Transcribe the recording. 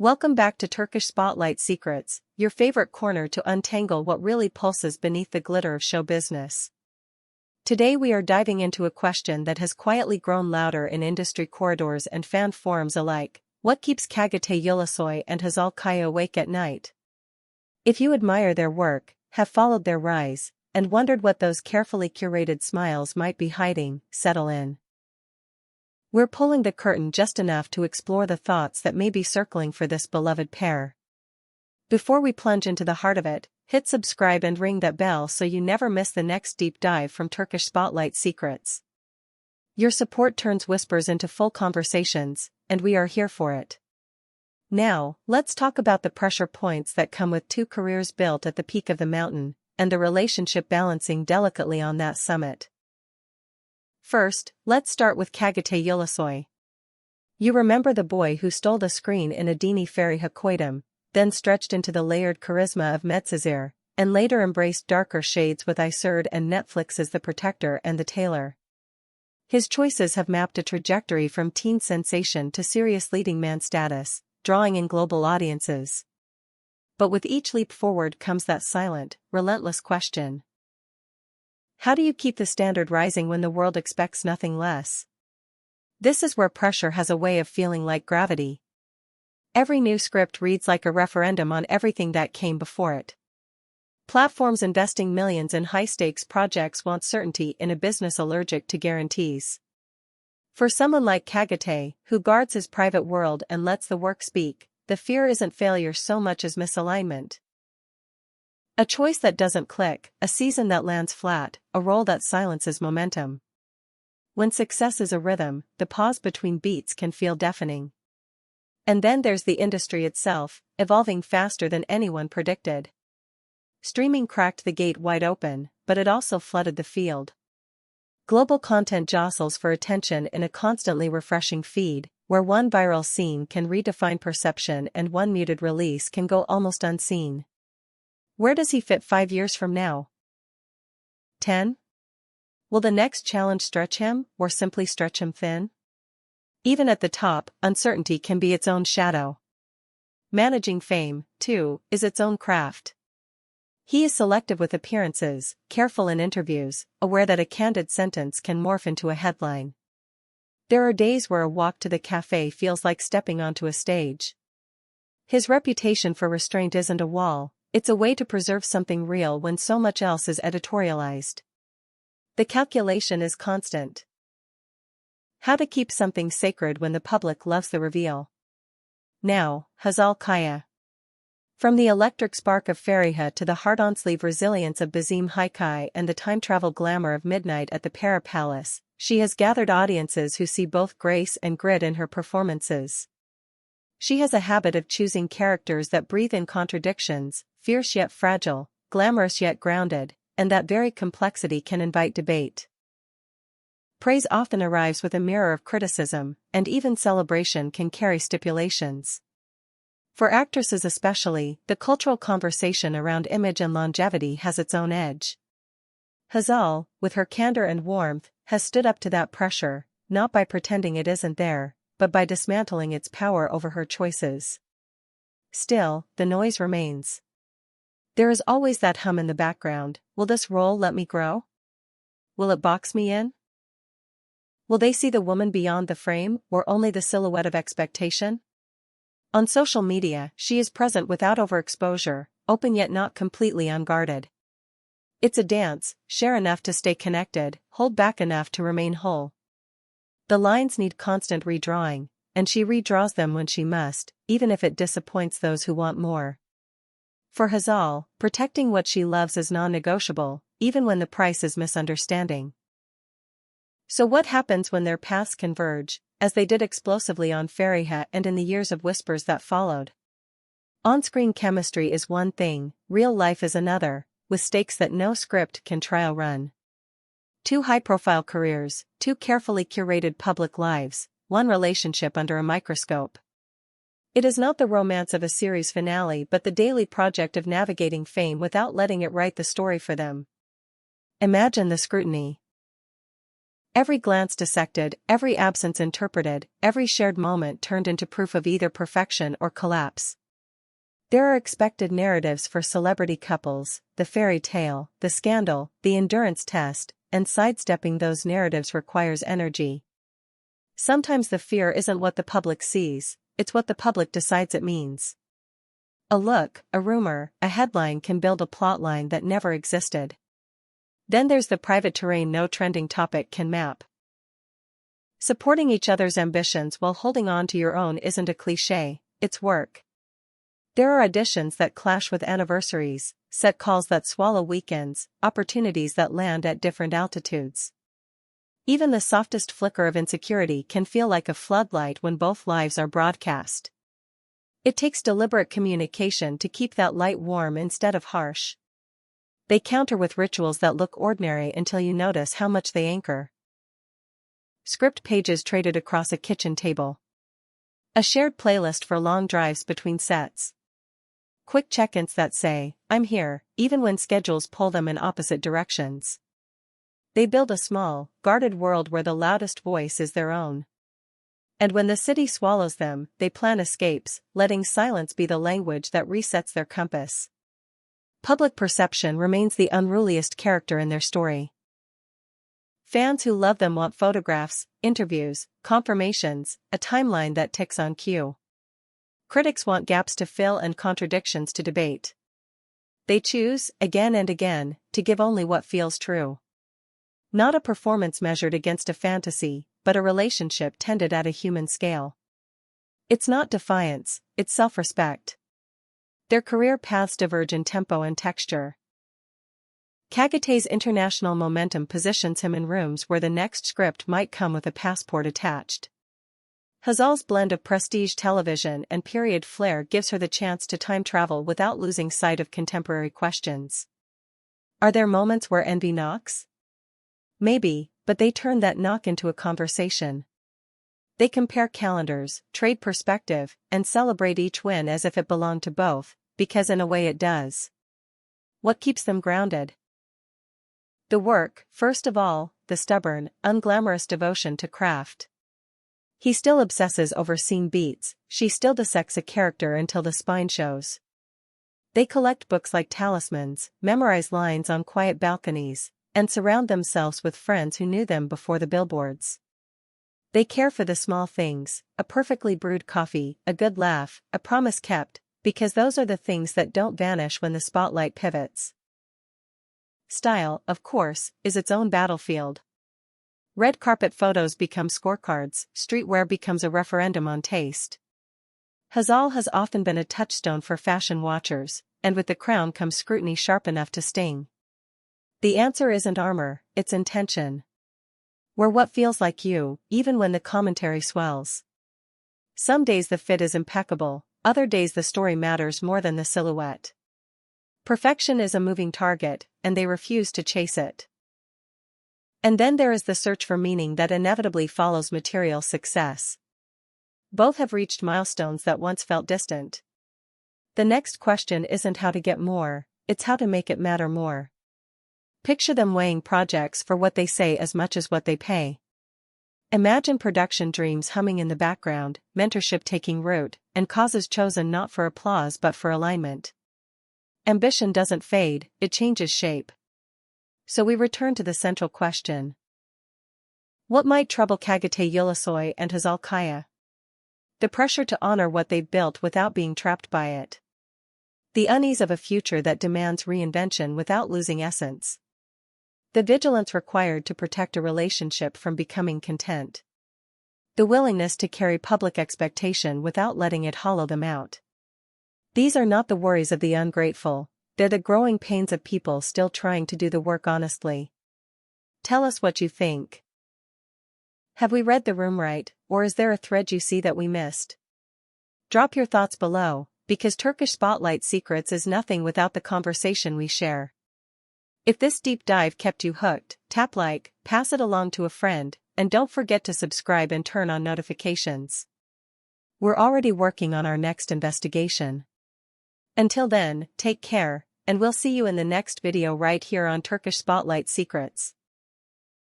Welcome back to Turkish Spotlight Secrets, your favorite corner to untangle what really pulses beneath the glitter of show business. Today we are diving into a question that has quietly grown louder in industry corridors and fan forums alike: what keeps Kagate Yulasoy and Hzal Kaya awake at night? If you admire their work, have followed their rise, and wondered what those carefully curated smiles might be hiding, settle in. We're pulling the curtain just enough to explore the thoughts that may be circling for this beloved pair. Before we plunge into the heart of it, hit subscribe and ring that bell so you never miss the next deep dive from Turkish Spotlight Secrets. Your support turns whispers into full conversations, and we are here for it. Now, let's talk about the pressure points that come with two careers built at the peak of the mountain, and the relationship balancing delicately on that summit. First, let's start with Kagate Yulasoy. You remember the boy who stole the screen in Adini Feriha Koydum, then stretched into the layered charisma of Metsizir, and later embraced darker shades with Iserd and Netflix as the protector and the tailor. His choices have mapped a trajectory from teen sensation to serious leading man status, drawing in global audiences. But with each leap forward comes that silent, relentless question. How do you keep the standard rising when the world expects nothing less? This is where pressure has a way of feeling like gravity. Every new script reads like a referendum on everything that came before it. Platforms investing millions in high-stakes projects want certainty in a business allergic to guarantees. For someone like Kagate, who guards his private world and lets the work speak, the fear isn't failure so much as misalignment. A choice that doesn't click, a season that lands flat, a role that silences momentum. When success is a rhythm, the pause between beats can feel deafening. And then there's the industry itself, evolving faster than anyone predicted. Streaming cracked the gate wide open, but it also flooded the field. Global content jostles for attention in a constantly refreshing feed, where one viral scene can redefine perception and one muted release can go almost unseen. Where does he fit 5 years from now? 10? Will the next challenge stretch him, or simply stretch him thin? Even at the top, uncertainty can be its own shadow. Managing fame, too, is its own craft. He is selective with appearances, careful in interviews, aware that a candid sentence can morph into a headline. There are days where a walk to the cafe feels like stepping onto a stage. His reputation for restraint isn't a wall. It's a way to preserve something real when so much else is editorialized. The calculation is constant. How to keep something sacred when the public loves the reveal. Now, Hzal Kaya. From the electric spark of Feriha to the heart-on-sleeve resilience of Bizim Haikai and the time-travel glamour of Midnight at the Para Palace, she has gathered audiences who see both grace and grit in her performances. She has a habit of choosing characters that breathe in contradictions, fierce yet fragile, glamorous yet grounded, and that very complexity can invite debate. Praise often arrives with a mirror of criticism, and even celebration can carry stipulations. For actresses especially, the cultural conversation around image and longevity has its own edge. Hazal, with her candor and warmth, has stood up to that pressure, not by pretending it isn't there, but by dismantling its power over her choices. Still, the noise remains. There is always that hum in the background: will this role let me grow? Will it box me in? Will they see the woman beyond the frame, or only the silhouette of expectation? On social media, she is present without overexposure, open yet not completely unguarded. It's a dance: share enough to stay connected, hold back enough to remain whole. The lines need constant redrawing, and she redraws them when she must, even if it disappoints those who want more. For Hazal, protecting what she loves is non-negotiable, even when the price is misunderstanding. So what happens when their paths converge, as they did explosively on Feriha and in the years of whispers that followed? On-screen chemistry is one thing, real life is another, with stakes that no script can trial run. Two high-profile careers, two carefully curated public lives, one relationship under a microscope. It is not the romance of a series finale but the daily project of navigating fame without letting it write the story for them. Imagine the scrutiny. Every glance dissected, every absence interpreted, every shared moment turned into proof of either perfection or collapse. There are expected narratives for celebrity couples, the fairy tale, the scandal, the endurance test, and sidestepping those narratives requires energy. Sometimes the fear isn't what the public sees, it's what the public decides it means. A look, a rumor, a headline can build a plotline that never existed. Then there's the private terrain no trending topic can map. Supporting each other's ambitions while holding on to your own isn't a cliché, it's work. There are auditions that clash with anniversaries, set calls that swallow weekends, opportunities that land at different altitudes. Even the softest flicker of insecurity can feel like a floodlight when both lives are broadcast. It takes deliberate communication to keep that light warm instead of harsh. They counter with rituals that look ordinary until you notice how much they anchor. Script pages traded across a kitchen table. A shared playlist for long drives between sets. Quick check-ins that say, "I'm here," even when schedules pull them in opposite directions. They build a small, guarded world where the loudest voice is their own. And when the city swallows them, they plan escapes, letting silence be the language that resets their compass. Public perception remains the unruliest character in their story. Fans who love them want photographs, interviews, confirmations, a timeline that ticks on cue. Critics want gaps to fill and contradictions to debate. They choose, again and again, to give only what feels true. Not a performance measured against a fantasy, but a relationship tended at a human scale. It's not defiance, it's self-respect. Their career paths diverge in tempo and texture. Kagate's international momentum positions him in rooms where the next script might come with a passport attached. Hazal's blend of prestige television and period flair gives her the chance to time travel without losing sight of contemporary questions. Are there moments where envy knocks? Maybe, but they turn that knock into a conversation. They compare calendars, trade perspective, and celebrate each win as if it belonged to both, because in a way it does. What keeps them grounded? The work, first of all, the stubborn, unglamorous devotion to craft. He still obsesses over scene beats, she still dissects a character until the spine shows. They collect books like talismans, memorize lines on quiet balconies, and surround themselves with friends who knew them before the billboards. They care for the small things, a perfectly brewed coffee, a good laugh, a promise kept, because those are the things that don't vanish when the spotlight pivots. Style, of course, is its own battlefield. Red carpet photos become scorecards, streetwear becomes a referendum on taste. Hazal has often been a touchstone for fashion watchers, and with the crown comes scrutiny sharp enough to sting. The answer isn't armor, it's intention. Wear what feels like you, even when the commentary swells. Some days the fit is impeccable, other days the story matters more than the silhouette. Perfection is a moving target, and they refuse to chase it. And then there is the search for meaning that inevitably follows material success. Both have reached milestones that once felt distant. The next question isn't how to get more, it's how to make it matter more. Picture them weighing projects for what they say as much as what they pay. Imagine production dreams humming in the background, mentorship taking root, and causes chosen not for applause but for alignment. Ambition doesn't fade, it changes shape. So we return to the central question. What might trouble Kagate Yulasoy and Hzal Kaya? The pressure to honor what they've built without being trapped by it. The unease of a future that demands reinvention without losing essence. The vigilance required to protect a relationship from becoming content. The willingness to carry public expectation without letting it hollow them out. These are not the worries of the ungrateful, they're the growing pains of people still trying to do the work honestly. Tell us what you think. Have we read the room right, or is there a thread you see that we missed? Drop your thoughts below, because Turkish Spotlight Secrets is nothing without the conversation we share. If this deep dive kept you hooked, tap like, pass it along to a friend, and don't forget to subscribe and turn on notifications. We're already working on our next investigation. Until then, take care, and we'll see you in the next video right here on Turkish Spotlight Secrets.